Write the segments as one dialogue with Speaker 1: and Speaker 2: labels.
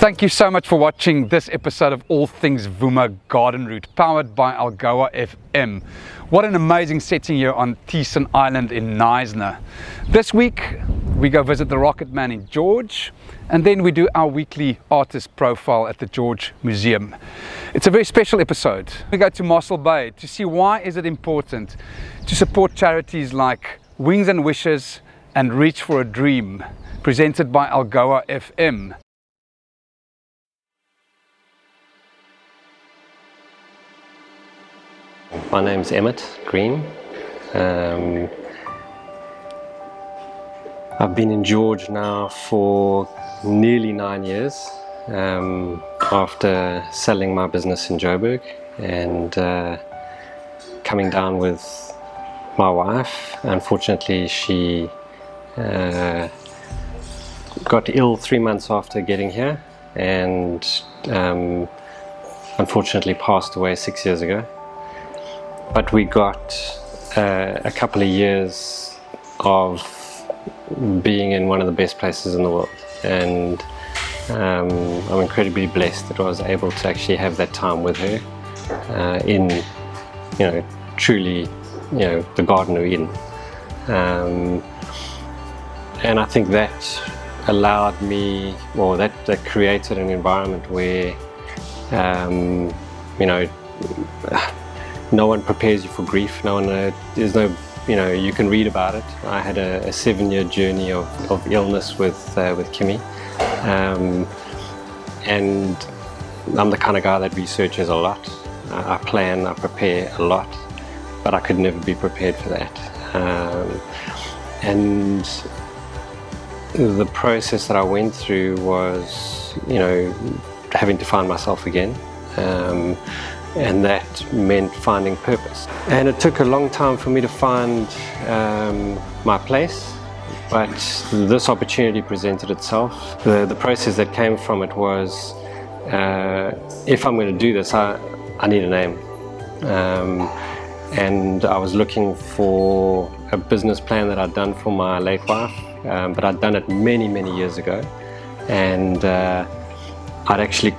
Speaker 1: Thank you so much for watching this episode of All Things Vuma Garden Route, powered by Algoa FM. What an amazing setting here on Thiessen Island in Knysna. This week we go visit the Rocket Man in George, and then we do our weekly artist profile at the George Museum. It's a very special episode. We go to Mossel Bay to see why is it important to support charities like Wings and Wishes and Reach for a Dream, presented by Algoa FM.
Speaker 2: My name's Emmet Green. I've been in George now for nearly 9 years after selling my business in Joburg and coming down with my wife. Unfortunately, she got ill 3 months after getting here and unfortunately passed away 6 years ago. But we got a couple of years of being in one of the best places in the world, and I'm incredibly blessed that I was able to actually have that time with her in, truly, the Garden of Eden. And I think that allowed me, well, that created an environment where, no one prepares you for grief. No one, there's no, you can read about it. I had a 7-year journey of illness with Kimmy, and I'm the kind of guy that researches a lot. I plan, I prepare a lot, but I could never be prepared for that. And the process that I went through was, having to find myself again. And that meant finding purpose. And it took a long time for me to find my place, but this opportunity presented itself. The process that came from it was, if I'm going to do this, I need a name. And I was looking for a business plan that I'd done for my late wife, but I'd done it many, many years ago. And I'd actually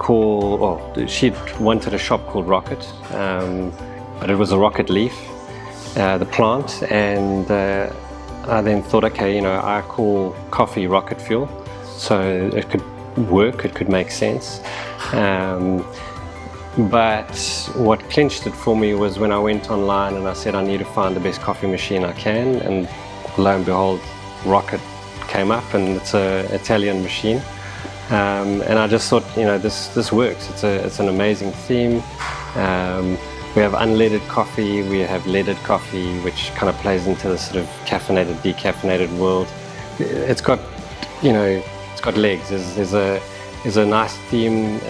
Speaker 2: she'd wanted a shop called Rocket, but it was a rocket leaf, the plant, and I then thought, okay, I call coffee rocket fuel, so it could work, it could make sense. But what clinched it for me was when I went online and I said I need to find the best coffee machine I can, and lo and behold, Rocket came up, and it's an Italian machine. And I just thought, this works. It's an amazing theme. We have unleaded coffee, we have leaded coffee, which kind of plays into the sort of caffeinated, decaffeinated world. It's got, it's got legs. There's a nice theme.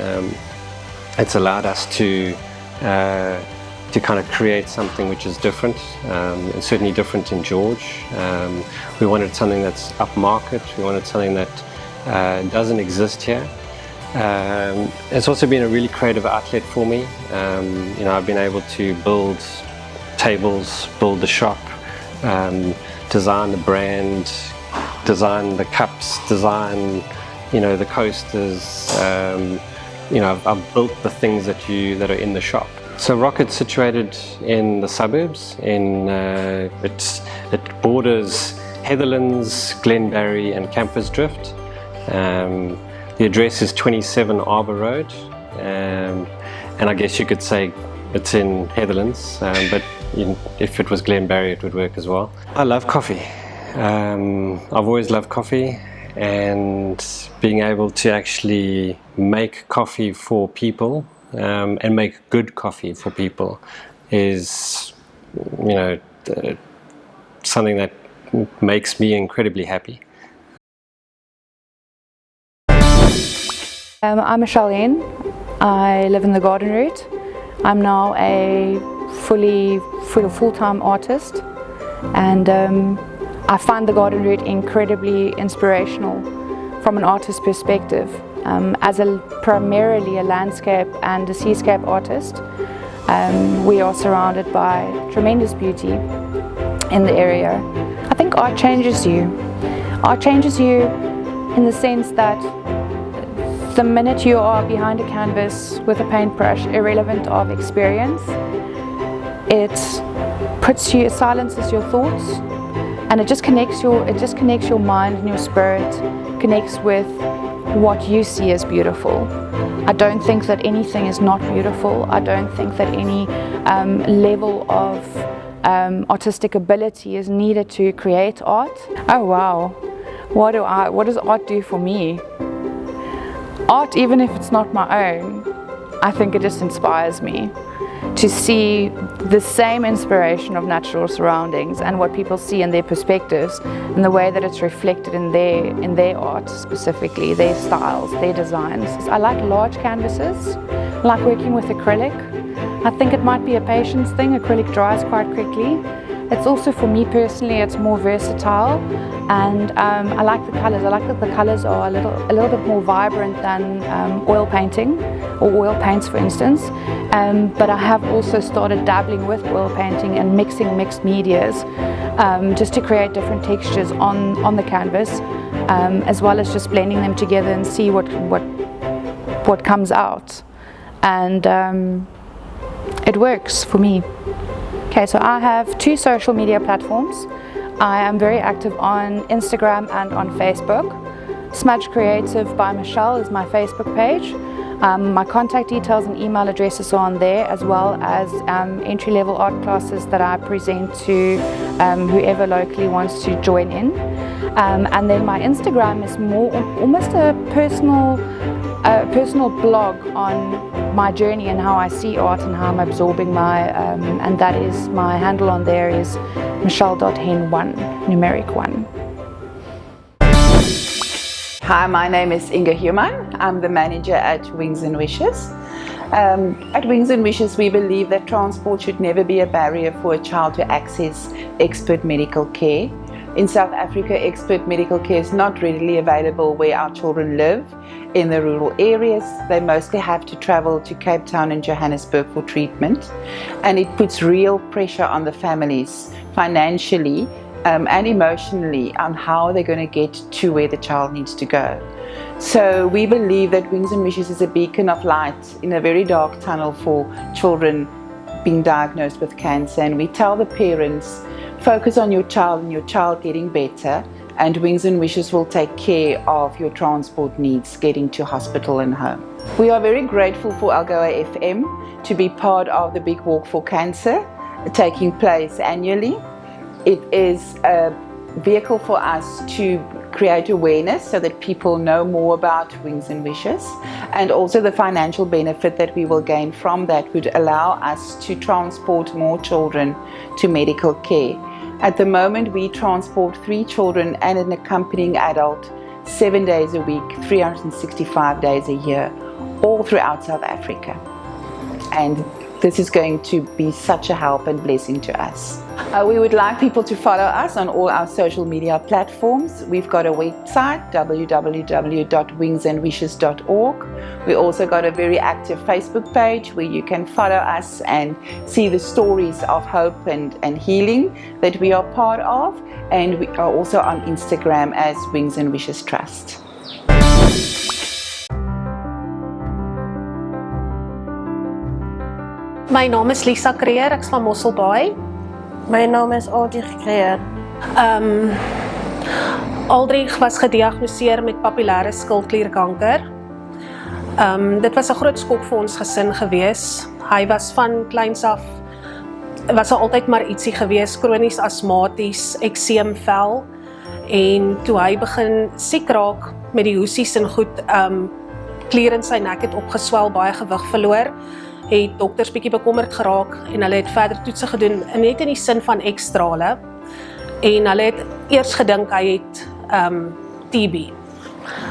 Speaker 2: It's allowed us to kind of create something which is different, and certainly different in George. We wanted something that's upmarket. We wanted something that doesn't exist here. It's also been a really creative outlet for me. I've been able to build tables, build the shop, design the brand, design the cups, design the coasters. I've built the things that are in the shop. So Rocket's situated in the suburbs. It borders Heatherlands, Glenbarry and Campersdrift. The address is 27 Arbor Road, and I guess you could say it's in Heatherlands, but if it was Glenbarry it would work as well. I love coffee. I've always loved coffee, and being able to actually make coffee for people and make good coffee for people is something that makes me incredibly happy.
Speaker 3: I'm Charlene. I live in the Garden Route. I'm now a full-time artist, and I find the Garden Route incredibly inspirational from an artist's perspective. As primarily a landscape and a seascape artist, we are surrounded by tremendous beauty in the area. I think art changes you. Art changes you in the sense that The minute you are behind a canvas with a paintbrush, irrelevant of experience, it silences your thoughts, and it just connects your mind and your spirit, connects with what you see as beautiful. I don't think that anything is not beautiful. I don't think that any level of artistic ability is needed to create art. Oh wow, what does art do for me? Art, even if it's not my own, I think it just inspires me to see the same inspiration of natural surroundings and what people see in their perspectives and the way that it's reflected in their art, specifically their styles, their designs. I like large canvases. I like working with acrylic. I think it might be a patience thing. Acrylic dries quite quickly. It's also, for me personally, it's more versatile, and I like the colours. I like that the colours are a little bit more vibrant than oil painting or oil paints, for instance. But I have also started dabbling with oil painting and mixing mixed medias, just to create different textures on the canvas, as well as just blending them together and see what comes out. And it works for me. Okay, so I have 2 social media platforms. I am very active on Instagram and on Facebook. Smudge Creative by Michelle is my Facebook page. My contact details and email addresses are on there, as well as entry-level art classes that I present to whoever locally wants to join in. And then my Instagram is more almost a personal blog on my journey and how I see art and how I'm absorbing and that is, my handle on there is michelle.hen1, numeric 1.
Speaker 4: Hi, my name is Inge Herman. I'm the manager at Wings and Wishes. At Wings and Wishes, we believe that transport should never be a barrier for a child to access expert medical care. In South Africa, expert medical care is not readily available where our children live. In the rural areas, they mostly have to travel to Cape Town and Johannesburg for treatment, and it puts real pressure on the families financially and emotionally on how they're going to get to where the child needs to go. So we believe that Wings and Wishes is a beacon of light in a very dark tunnel for children being diagnosed with cancer, and we tell the parents, focus on your child and your child getting better, and Wings and Wishes will take care of your transport needs getting to hospital and home. We are very grateful for Algoa FM to be part of the Big Walk for Cancer taking place annually. It is a vehicle for us to create awareness so that people know more about Wings and Wishes, and also the financial benefit that we will gain from that would allow us to transport more children to medical care. At the moment, we transport 3 children and an accompanying adult 7 days a week, 365 days a year, all throughout South Africa. And this is going to be such a help and blessing to us. We would like people to follow us on all our social media platforms. We've got a website, www.wingsandwishes.org. We also got a very active Facebook page where you can follow us and see the stories of hope and healing that we are part of. And we are also on Instagram as Wings and Wishes Trust.
Speaker 5: My naam is Lisa Kruger, ek's van Mosselbaai.
Speaker 6: My naam is Aldrich.
Speaker 5: Aldrich was gediagnoseer met papillêre skildklierkanker. Dit was 'n groot skok vir ons gesin gewees. Hy was van kleins af, was altyd maar ietsie gewees, kronies asmaties, ekseemvel. En toe hy begin siek raak met die hoesies en goed, klier in sy nek het opgeswel, baie gewig verloor, het dokters bietjie bekommerd geraak en hulle het verder toetse gedoen, net in die sin van ekstrale. En hulle het eers gedink hy het TB.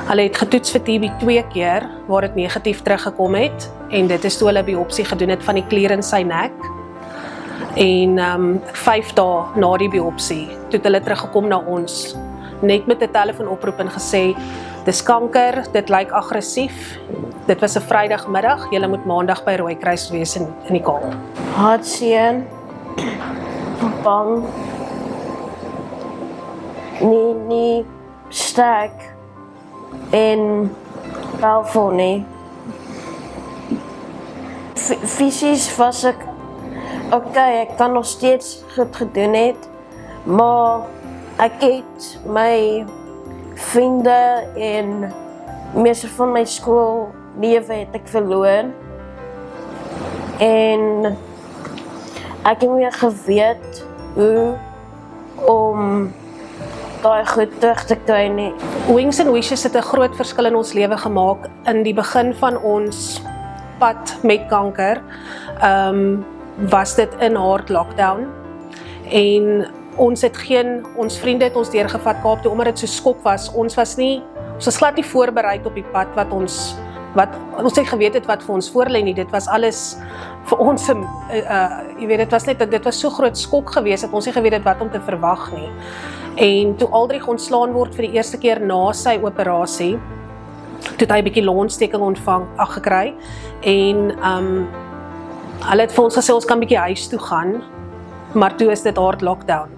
Speaker 5: Hulle het getoets vir TB 2 keer, waar dit negatief teruggekom het, en dit is toe hulle biopsie gedoen het van die klier in sy nek. En 5 dae na die biopsie, toe het hulle teruggekom na ons, net met 'n telefoonoproep en gesê, dis kanker, dit lyk aggressief. Dit was 'n Vrydagmiddag, julle moet Maandag by Rooikruis wees in die Kaap.
Speaker 6: Hartseer, bang, nie sterk en Wel vol nie. Fisies was ek okay, ek kan nog steeds goed gedoen het, maar ek het my vriende en meeste van my skoollewe het ek verloor. En ek het meer geweet hoe om daai goed terug te kry nie.
Speaker 5: Wings and Wishes het 'n groot verskil in ons lewe gemaak in die begin van ons pad met kanker. Was dit in hard lockdown en ons vriende het ons deurgevat Kaap toe, omdat dit so skok was. Ons was glad nie voorberei op die pad wat ons het geweet het wat vir ons voorlê nie. Dit was alles vir ons, jy weet, dit was so groot skok geweest dat ons nie geweet het wat om te verwag nie. En toe Aldrich ontslaan word vir die eerste keer na sy operasie, toe het hy 'n bietjie longontsteking gekry en hulle het vir ons gesê ons kan bietjie huis toe gaan, maar toe is dit hard lockdown.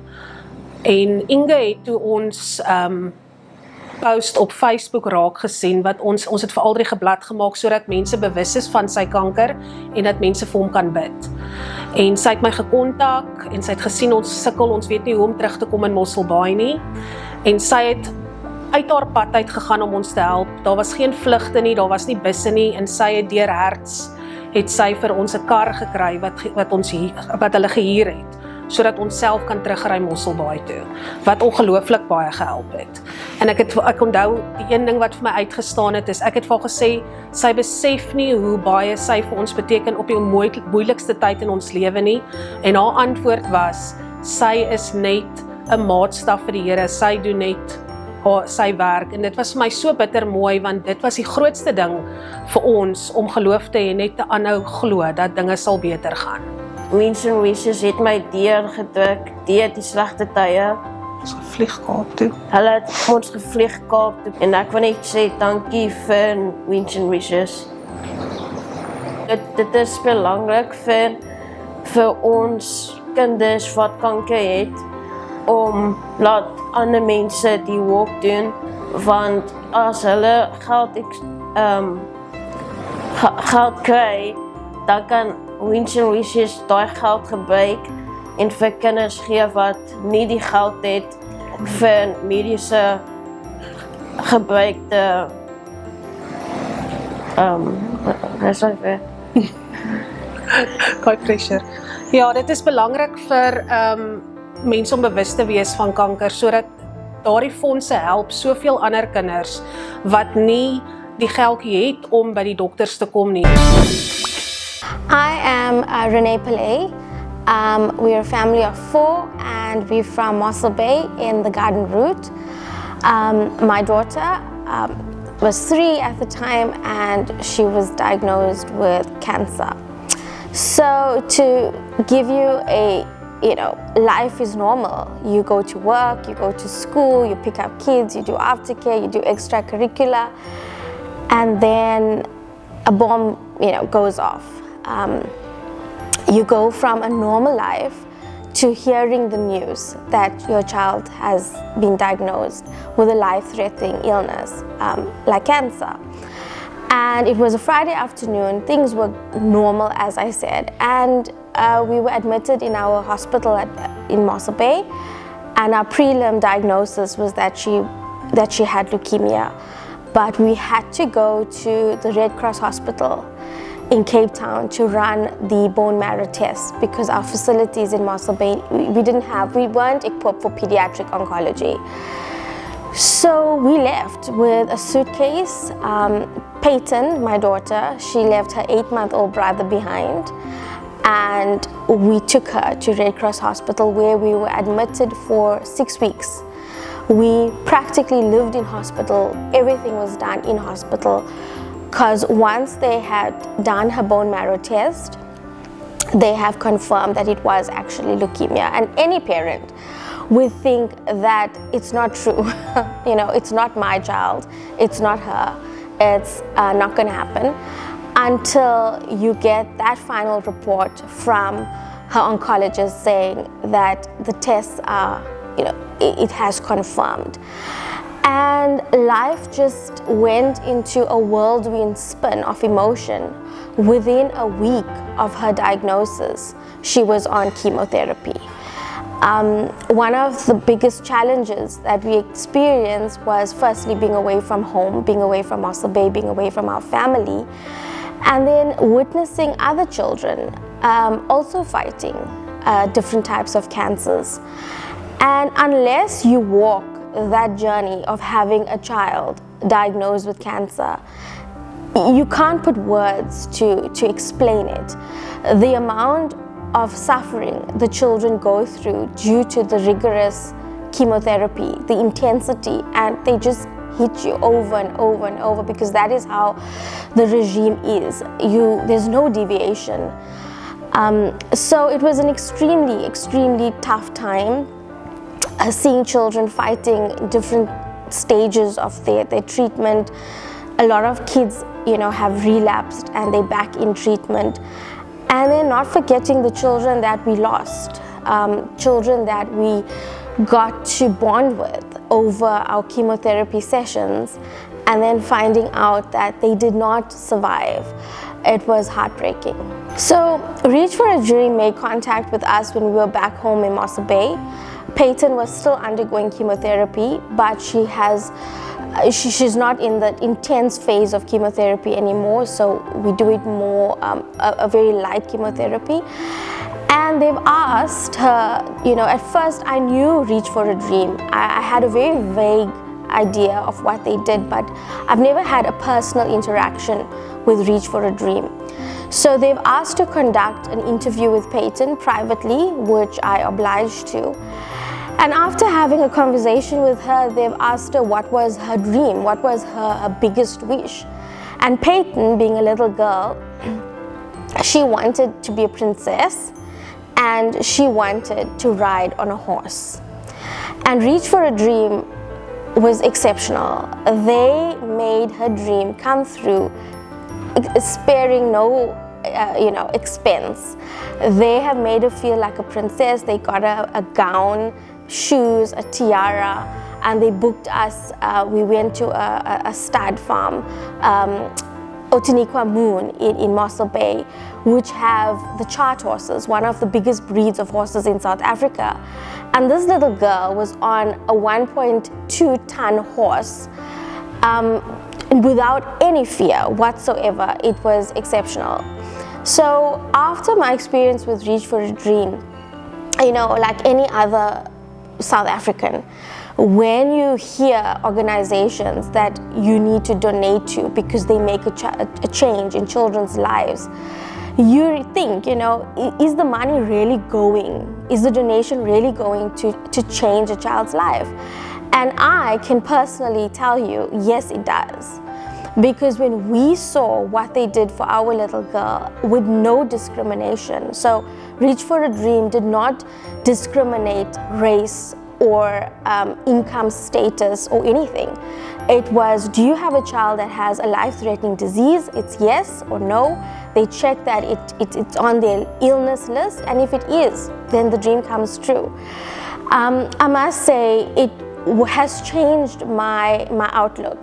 Speaker 5: En Inge het toe ons post op Facebook raak gesien, wat ons het vir Aldrich 'n blad gemaak sodat mense bewus is van sy kanker en dat mense vir hom kan bid. En sy het my gekontak en sy het gesien ons sukkel, ons weet nie hoe om terug te kom in Mosselbaai nie. En sy het uit haar pad uit gegaan om ons te help. Daar was geen vlugte nie, daar was nie busse nie en sy het deur Hertz het sy vir ons 'n kar gekry wat hulle gehuur het, sodat ons self kan terugry Mosselbaai toe, wat ongelooflik baie gehelp het. En ek onthou, die een ding wat vir my uitgestaan het, is ek het vir haar gesê, sy besef nie hoe baie sy vir ons beteken op die moeilikste tyd in ons lewe nie, en haar antwoord was, sy is net 'n maatstaf vir die Here, sy doen net sy werk, en dit was vir my so bitter mooi, want dit was die grootste ding vir ons, om geloof te hê, net te aanhou glo, dat dinge sal beter gaan.
Speaker 6: Wings and Wishes het my deurgedruk, die slegte tye.
Speaker 5: Ons gevlieg Kaap toe.
Speaker 6: Hulle het ons gevlieg Kaap toe, en ek wil net sê dankie vir Wings and Wishes. Dit is belangrik vir ons kinders wat kanker het, om laat ander mense die werk doen, want as hulle geld kry, dan kan Wings and Wishes daai geld gebruik en vir kinders gee wat nie die geld het vir mediese gebruikte
Speaker 5: Baie pressure. Ja, dit is belangrik vir mense om bewus te wees van kanker, sodat daardie fondse help soveel ander kinders wat nie die geldjie het om by die dokters te kom nie.
Speaker 7: I am Renay Pillay. We're a family of 4 and we're from Mossel Bay in the Garden Route. My daughter was 3 at the time and she was diagnosed with cancer. So to give you life is normal. You go to work, you go to school, you pick up kids, you do aftercare, you do extracurricular, and then a bomb, goes off. You go from a normal life to hearing the news that your child has been diagnosed with a life-threatening illness, like cancer. And it was a Friday afternoon, things were normal, as I said, and we were admitted in our hospital in Mossel Bay, and our prelim diagnosis was that she had leukemia. But we had to go to the Red Cross Hospital in Cape Town to run the bone marrow test, because our facilities in Mossel Bay, we weren't equipped for pediatric oncology. So we left with a suitcase. Peyton, my daughter, she left her 8-month-old brother behind, and we took her to Red Cross Hospital, where we were admitted for 6 weeks. We practically lived in hospital. Everything was done in hospital, because once they had done her bone marrow test, they have confirmed that it was actually leukemia. And any parent would think that it's not true. It's not my child, it's not her, it's not going to happen, until you get that final report from her oncologist saying that the tests are, it has confirmed. And life just went into a whirlwind spin of emotion. Within a week of her diagnosis, she was on chemotherapy. One of the biggest challenges that we experienced was firstly being away from home, being away from Mossel Bay, being away from our family, and then witnessing other children also fighting different types of cancers. And unless you walk that journey of having a child diagnosed with cancer, you can't put words to explain it. The amount of suffering the children go through due to the rigorous chemotherapy, the intensity, and they just hit you over and over and over, because that is how the regime is. There's no deviation. So it was an extremely tough time, seeing children fighting different stages of their treatment. A lot of kids, have relapsed and they're back in treatment. And then not forgetting the children that we lost, children that we got to bond with over our chemotherapy sessions, and then finding out that they did not survive. It was heartbreaking. So Reach for a Dream made contact with us when we were back home in Mossel Bay. Peyton was still undergoing chemotherapy, but she's not in the intense phase of chemotherapy anymore, so we do it more a very light chemotherapy. And they've asked her, at first I knew Reach for a Dream. I had a very vague idea of what they did, but I've never had a personal interaction with Reach for a Dream. So they've asked to conduct an interview with Peyton privately, which I obliged to. And after having a conversation with her, they've asked her what was her dream, what was her biggest wish. And Peyton, being a little girl, she wanted to be a princess, and she wanted to ride on a horse. And Reach for a Dream was exceptional. They made her dream come through, sparing no expense. They have made her feel like a princess. They got a gown, shoes, a tiara, and they booked us. We went to a stud farm, Otiniqua Moon in Mossel Bay, which have the chart horses, one of the biggest breeds of horses in South Africa. And this little girl was on a 1.2 ton horse without any fear whatsoever. It was exceptional. So after my experience with Reach for a Dream, like any other South African, when you hear organizations that you need to donate to because they make a change in children's lives, you think, is the money really going? Is the donation really going to change a child's life? And I can personally tell you, yes, it does. Because when we saw what they did for our little girl with no discrimination, so Reach for a Dream did not discriminate race or income status or anything. It was, do you have a child that has a life-threatening disease? It's yes or no. They check that it's on their illness list, and if it is, then the dream comes true. I must say it has changed my outlook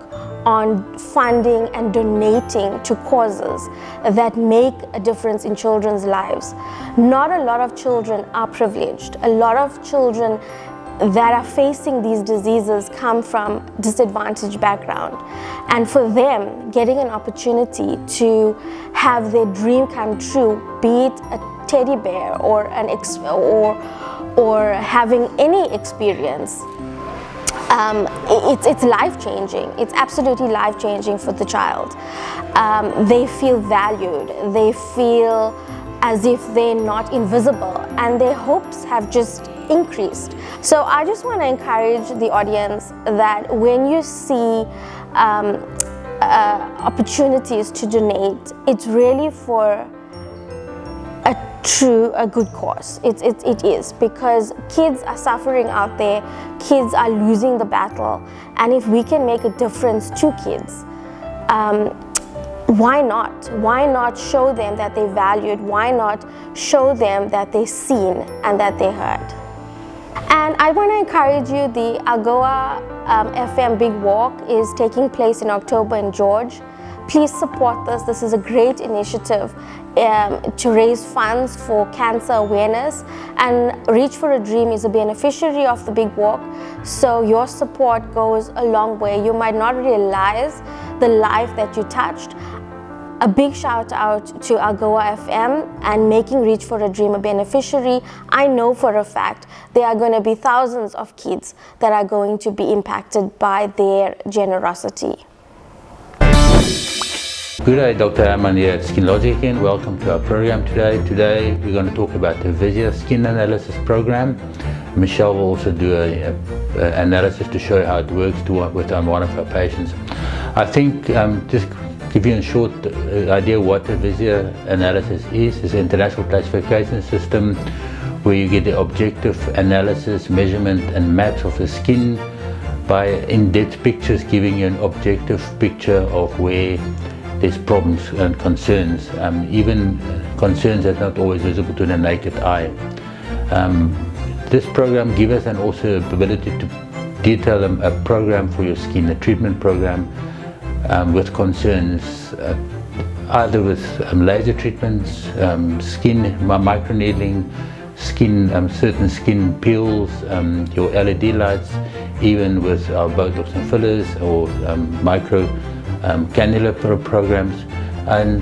Speaker 7: on funding and donating to causes that make a difference in children's lives. Not a lot of children are privileged. A lot of children that are facing these diseases come from disadvantaged background, and for them getting an opportunity to have their dream come true, be it a teddy bear or or having any experience, it's life-changing. It's absolutely life-changing for the child. They feel valued. They feel as if they're not invisible, and their hopes have just increased. So I just want to encourage the audience that when you see opportunities to donate, it's really for a good cause. It is, because kids are suffering out there, kids are losing the battle, and if we can make a difference to kids, why not? Why not show them that they're valued? Why not show them that they're seen and that they're heard? And I want to encourage you, the Algoa FM Big Walk is taking place in October in George. Please support this. This is a great initiative to raise funds for cancer awareness, and Reach for a Dream is a beneficiary of the Big Walk, so your support goes a long way. You might not realize the life that you touched. A big shout out to Algoa FM and making Reach for a Dream a beneficiary. I know for a fact there are going to be thousands of kids that are going to be impacted by their generosity.
Speaker 8: Good day, Dr. Herman here at Skin Logic again. Welcome to our program today. Today we're going to talk about the Visia skin analysis program. Michelle will also do an analysis to show how it works with one of our patients. I think just give you a short idea what the Visia analysis is. It's an international classification system where you get the objective analysis, measurement and maps of the skin by in-depth pictures, giving you an objective picture of where there's problems and concerns, even concerns that are not always visible to the naked eye. This program gives us and also the ability to detail a program for your skin, a treatment program with concerns, either with laser treatments, skin microneedling, certain skin peels, your LED lights, even with our Botox and fillers or micro cannula programs. And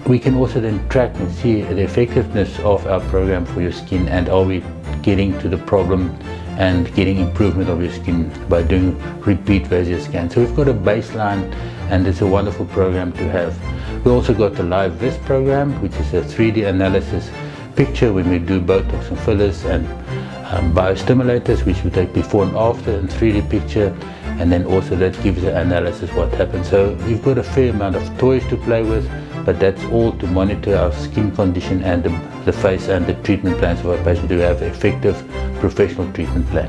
Speaker 8: we can also then track and see the effectiveness of our program for your skin, and are we getting to the problem and getting improvement of your skin by doing repeat Visia scans. So we've got a baseline, and it's a wonderful program to have. We also got the Live Vis program, which is a 3D analysis picture when we do Botox and fillers and biostimulators, which we take before and after in 3D picture, and then also that gives the analysis what happens. So we've got a fair amount of toys to play with, but that's all to monitor our skin condition and the face and the treatment plans of our patient to have effective professional treatment plan.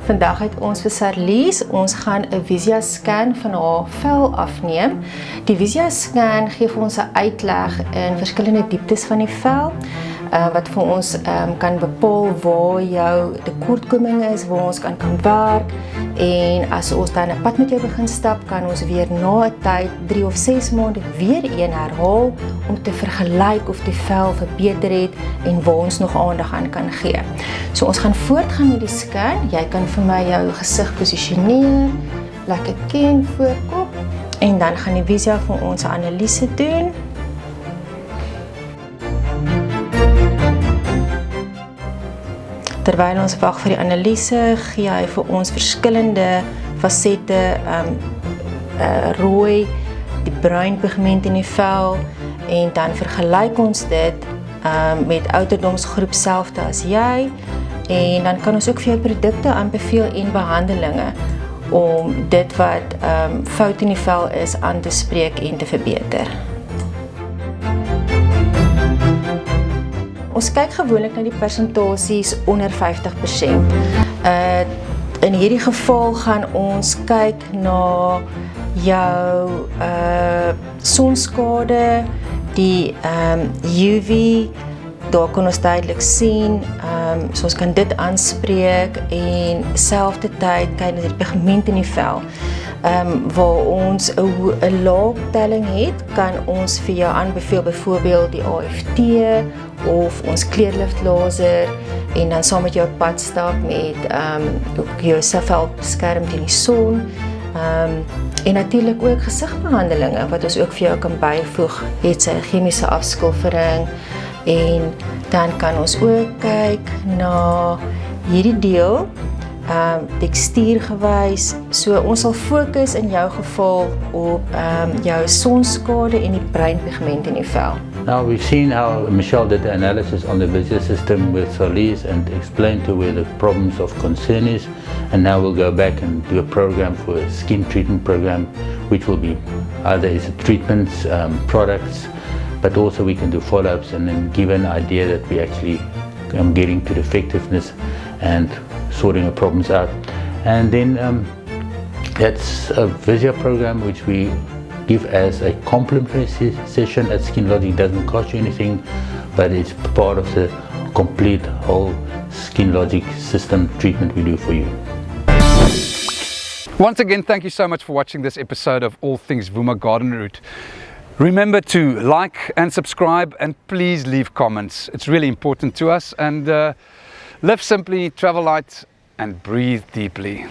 Speaker 9: Vandag het ons vir Sarlies, ons gaan 'n Visia scan van haar vel afneem. Die Visia scan gee vir ons 'n uitleg in verskillende dieptes van die vel, wat vir ons kan bepaal waar jou tekortkoming is, waar ons kan werk, en as ons dan 'n pad met jou begin stap, kan ons weer na 'n tyd 3 of 6 maande weer een herhaal om te vergelyk of die vel verbeter het en waar ons nog aandag aan kan gee. So ons gaan voortgaan met die scan. Jy kan vir my jou gesig posisioneer, lekker ken voorkop, en dan gaan die Visia vir ons 'n analise doen. Terwyl ons wag vir die analise, gee hy vir ons verskillende fasette, rooi, die bruin pigment in die vel, en dan vergelyk ons dit met ouderdomsgroep selfde as jy, en dan kan ons ook vir jou produkte aanbeveel en behandelinge om dit wat fout in die vel is aan te spreek en te verbeter. Ons kyk gewoonlik na die persentasies onder 50%. In hierdie geval gaan ons kyk na jou sonskade, die UV, daar kan ons duidelik sien, so ons kan dit aanspreek, en selfde tyd kyk na die pigment in die vel. Waar ons 'n lae telling het, kan ons vir jou aanbeveel byvoorbeeld die AFT of ons kleurliglaser, en dan saam met jou pad stap met jou vel beskerm teen die son, en natuurlik ook gesigbehandelinge wat ons ook vir jou kan byvoeg, het sy chemiese afskilfering, en dan kan ons ook kyk na hierdie deel, tekstuurgewys. So ons sal fokus in jou geval op jou sonskade en die breinpigment in die vel.
Speaker 8: Now we've seen how Michelle did the analysis on the Visia system with Solis and explained to where the problems of concern is, and now we'll go back and do a program for a skin treatment program, which will be either is it treatments, products, but also we can do follow-ups and then give an idea that we actually getting to the effectiveness and sorting the problems out. And then that's a Visia program which we give as a complimentary session at Skin Logic. It doesn't cost you anything, but it's part of the complete whole Skin Logic system treatment we do for you.
Speaker 1: Once again, thank you so much for watching this episode of All Things Vuma Garden Route. Remember to like and subscribe, and please leave comments. It's really important to us. And live simply, travel light, and breathe deeply.